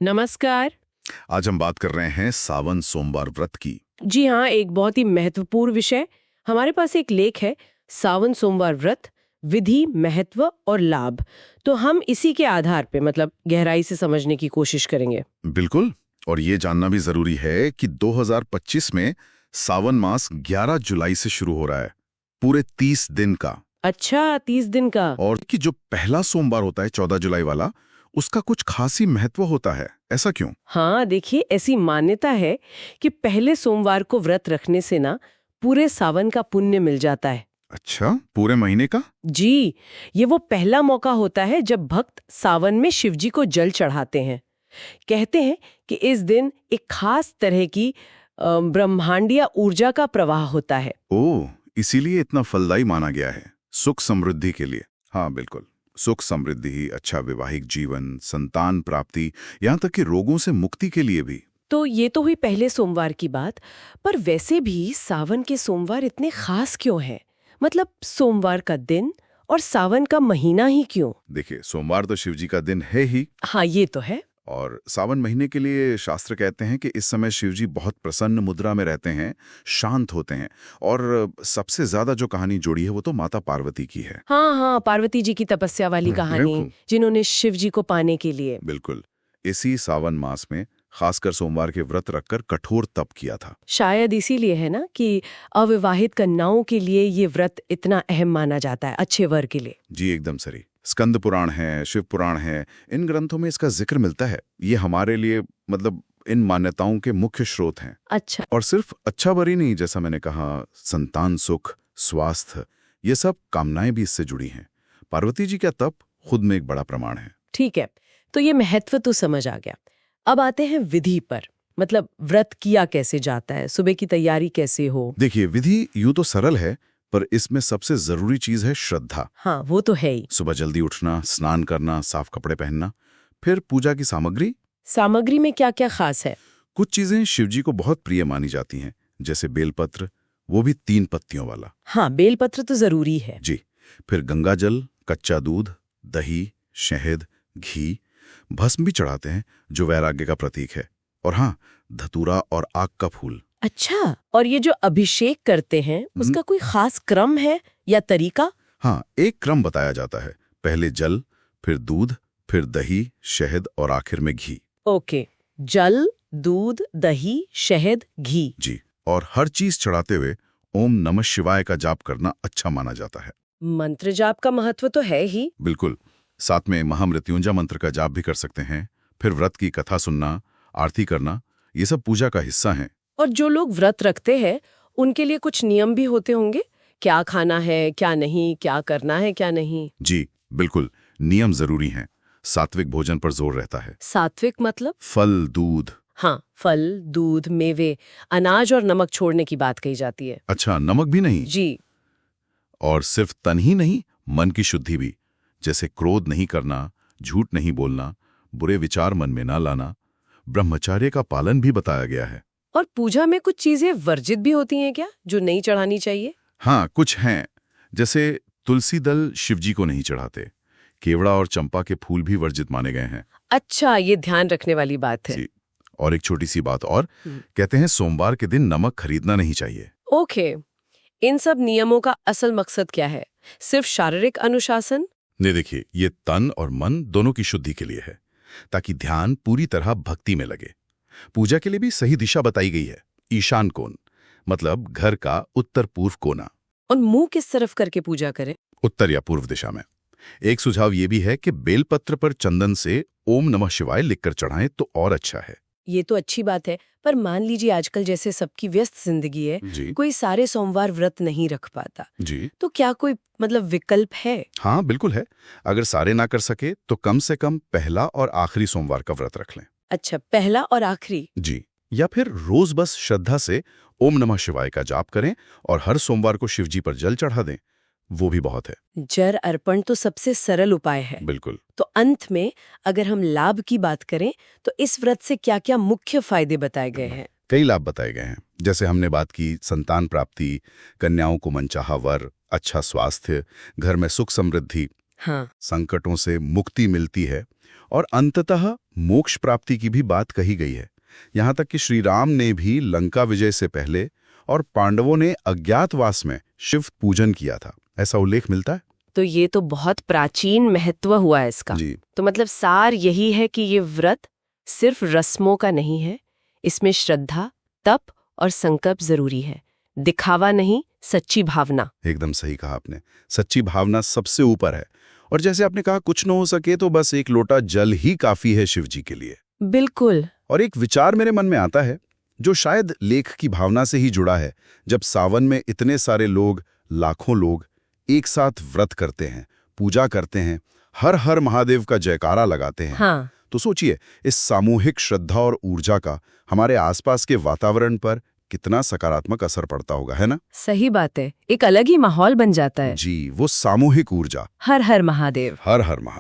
नमस्कार। आज हम बात कर रहे हैं सावन सोमवार व्रत की। जी हाँ, एक बहुत ही महत्वपूर्ण विषय। हमारे पास एक लेख है, सावन सोमवार व्रत, विधि, महत्व और लाभ। तो हम इसी के आधार पे मतलब गहराई से समझने की कोशिश करेंगे। बिल्कुल। और ये जानना भी जरूरी है कि 2025 में सावन मास 11 जुलाई से शुरू हो रहा है, पूरे 30 दिन का। अच्छा, 30 दिन का। और कि जो पहला सोमवार होता है 14 जुलाई वाला, उसका कुछ खासी महत्व होता है। ऐसा क्यों? हाँ, देखिए, ऐसी मान्यता है कि पहले सोमवार को व्रत रखने से ना पूरे सावन का पुण्य मिल जाता है। अच्छा, पूरे महीने का? जी, ये वो पहला मौका होता है जब भक्त सावन में शिवजी को जल चढ़ाते हैं। कहते हैं कि इस दिन एक खास तरह की ब्रह्मांडीय ऊर्जा का प्रवाह होता है। ओह, इसीलिए इतना फलदायी माना गया है, सुख समृद्धि के लिए। हाँ बिल्कुल, सुख समृद्धि, अच्छा वैवाहिक जीवन, संतान प्राप्ति, यहाँ तक कि रोगों से मुक्ति के लिए भी। तो ये तो हुई पहले सोमवार की बात, पर वैसे भी सावन के सोमवार इतने खास क्यों हैं? मतलब सोमवार का दिन और सावन का महीना ही क्यों? देखिए, सोमवार तो शिव जी का दिन है ही, हाँ, ये तो है। और सावन महीने के लिए शास्त्र कहते हैं कि इस समय शिव जी बहुत प्रसन्न मुद्रा में रहते हैं, शांत होते हैं। और सबसे ज्यादा जो कहानी जुड़ी है वो तो माता पार्वती की है। हाँ हाँ, पार्वती जी की तपस्या वाली कहानी, बिल्कुल। जिन्होंने शिव जी को पाने के लिए। बिल्कुल, इसी सावन मास में खासकर सोमवार के व्रत रखकर कठोर तप किया था। शायद इसीलिए है ना कि अविवाहित कन्याओं के लिए ये व्रत इतना अहम माना जाता है, अच्छे वर के लिए। जी एकदम सही। स्कंद पुराण है, शिव पुराण है, इन ग्रंथों में इसका जिक्र मिलता है। ये हमारे लिए मतलब इन मान्यताओं के मुख्य स्रोत हैं। अच्छा। और सिर्फ अच्छा वर ही नहीं, जैसा मैंने कहा, संतान सुख, स्वास्थ्य, ये सब कामनाएं भी इससे जुड़ी हैं। पार्वती जी का तप खुद में एक बड़ा प्रमाण है। ठीक है, तो ये महत्व तो समझ आ गया। अब आते हैं विधि पर। मतलब व्रत किया कैसे जाता है, सुबह की तैयारी कैसे हो? देखिए, विधि यूं तो सरल है, पर इसमें सबसे जरूरी चीज है श्रद्धा। हाँ, वो तो है ही। सुबह जल्दी उठना, स्नान करना, साफ कपड़े पहनना, फिर पूजा की सामग्री। सामग्री में क्या क्या खास है? कुछ चीजें शिवजी को बहुत प्रिय मानी जाती हैं, जैसे बेलपत्र, वो भी 3 पत्तियों वाला। हाँ, बेलपत्र तो जरूरी है। जी। फिर गंगा जल, कच्चा दूध, दही, शहद, घी, भस्म भी चढ़ाते हैं, जो वैराग्य का प्रतीक है। और हाँ, धतूरा और आग का फूल। अच्छा, और ये जो अभिषेक करते हैं उसका कोई खास क्रम है या तरीका? हाँ, एक क्रम बताया जाता है। पहले जल, फिर दूध, फिर दही, शहद और आखिर में घी। ओके, जल, दूध, दही, शहद, घी। जी। और हर चीज चढ़ाते हुए ओम नमः शिवाय का जाप करना अच्छा माना जाता है। मंत्र जाप का महत्व तो है ही। बिल्कुल। साथ में महामृत्युंजय मंत्र का जाप भी कर सकते हैं। फिर व्रत की कथा सुनना, आरती करना, ये सब पूजा का हिस्सा है। और जो लोग व्रत रखते हैं उनके लिए कुछ नियम भी होते होंगे, क्या खाना है क्या नहीं, क्या करना है क्या नहीं? जी बिल्कुल, नियम जरूरी हैं। सात्विक भोजन पर जोर रहता है। सात्विक मतलब? फल, दूध। हाँ, फल, दूध, मेवे, अनाज और नमक छोड़ने की बात कही जाती है। अच्छा, नमक भी नहीं? जी। और सिर्फ तन ही नहीं, मन की शुद्धि भी, जैसे क्रोध नहीं करना, झूठ नहीं बोलना, बुरे विचार मन में ना लाना। ब्रह्मचर्य का पालन भी बताया गया है। और पूजा में कुछ चीजें वर्जित भी होती हैं क्या, जो नहीं चढ़ानी चाहिए? हाँ, कुछ हैं। जैसे तुलसी दल शिवजी को नहीं चढ़ाते। केवड़ा और चंपा के फूल भी वर्जित माने गए हैं। अच्छा, ये ध्यान रखने वाली बात है। जी। और एक छोटी सी बात और, कहते हैं सोमवार के दिन नमक खरीदना नहीं चाहिए। ओके, इन सब नियमों का असल मकसद क्या है? सिर्फ शारीरिक अनुशासन? नहीं, देखिए, ये तन और मन दोनों की शुद्धि के लिए है, ताकि ध्यान पूरी तरह भक्ति में लगे। पूजा के लिए भी सही दिशा बताई गई है, ईशान कोण, मतलब घर का उत्तर पूर्व कोना। और मुंह किस तरफ करके पूजा करें? उत्तर या पूर्व दिशा में। एक सुझाव ये भी है कि बेलपत्र पर चंदन से ओम नमः शिवाय लिखकर चढ़ाएं तो और अच्छा है। ये तो अच्छी बात है, पर मान लीजिए आजकल जैसे सबकी व्यस्त जिंदगी है, जी। कोई सारे सोमवार व्रत नहीं रख पाता, जी। तो क्या कोई मतलब विकल्प है? हाँ बिल्कुल है। अगर सारे ना कर सके तो कम से कम पहला और आखिरी सोमवार का व्रत रख लें। अच्छा, पहला और आखिरी? जी। या फिर रोज बस श्रद्धा से ओम नमः शिवाय का जाप करें और हर सोमवार को शिवजी पर जल चढ़ा दें, वो भी बहुत है। जल अर्पण तो सबसे सरल उपाय है। बिल्कुल। तो अंत में अगर हम लाभ की बात करें तो इस व्रत से क्या क्या मुख्य फायदे बताए गए हैं? कई लाभ बताए गए हैं। जैसे हमने बात की, संतान प्राप्ति, कन्याओं को मनचाहा वर, अच्छा स्वास्थ्य, घर में सुख समृद्धि, हाँ, संकटों से मुक्ति मिलती है और अंततः मोक्ष प्राप्ति की भी बात कही गई है। यहाँ तक कि श्री राम ने भी लंका विजय से पहले और पांडवों ने अज्ञातवास में शिव पूजन किया था, ऐसा उल्लेख मिलता है। तो ये तो बहुत प्राचीन महत्व हुआ है इसका। जी, तो मतलब सार यही है कि ये व्रत सिर्फ रस्मों का नहीं है, इसमें श्रद्धा, तप और संकल्प जरूरी है, दिखावा नहीं, सच्ची भावना। एकदम सही कहा आपने। सच्ची भावना सबसे ऊपर है। और जैसे आपने कहा, कुछ न हो सके तो बस एक लोटा जल ही काफी है शिव जी के लिए। बिल्कुल। और एक विचार मेरे मन में आता है, जो शायद लेख की भावना से ही जुड़ा है। जब सावन में इतने सारे लोग, लाखों लोग एक साथ व्रत करते हैं, पूजा करते हैं, हर हर महादेव का जयकारा लगाते हैं, हाँ, तो सोचिए इस सामूहिक श्रद्धा और ऊर्जा का हमारे आसपास के वातावरण पर कितना सकारात्मक असर पड़ता होगा, है ना? सही बात है। एक अलग ही माहौल बन जाता है। जी, वो सामूहिक ऊर्जा। हर हर महादेव। हर हर महादेव।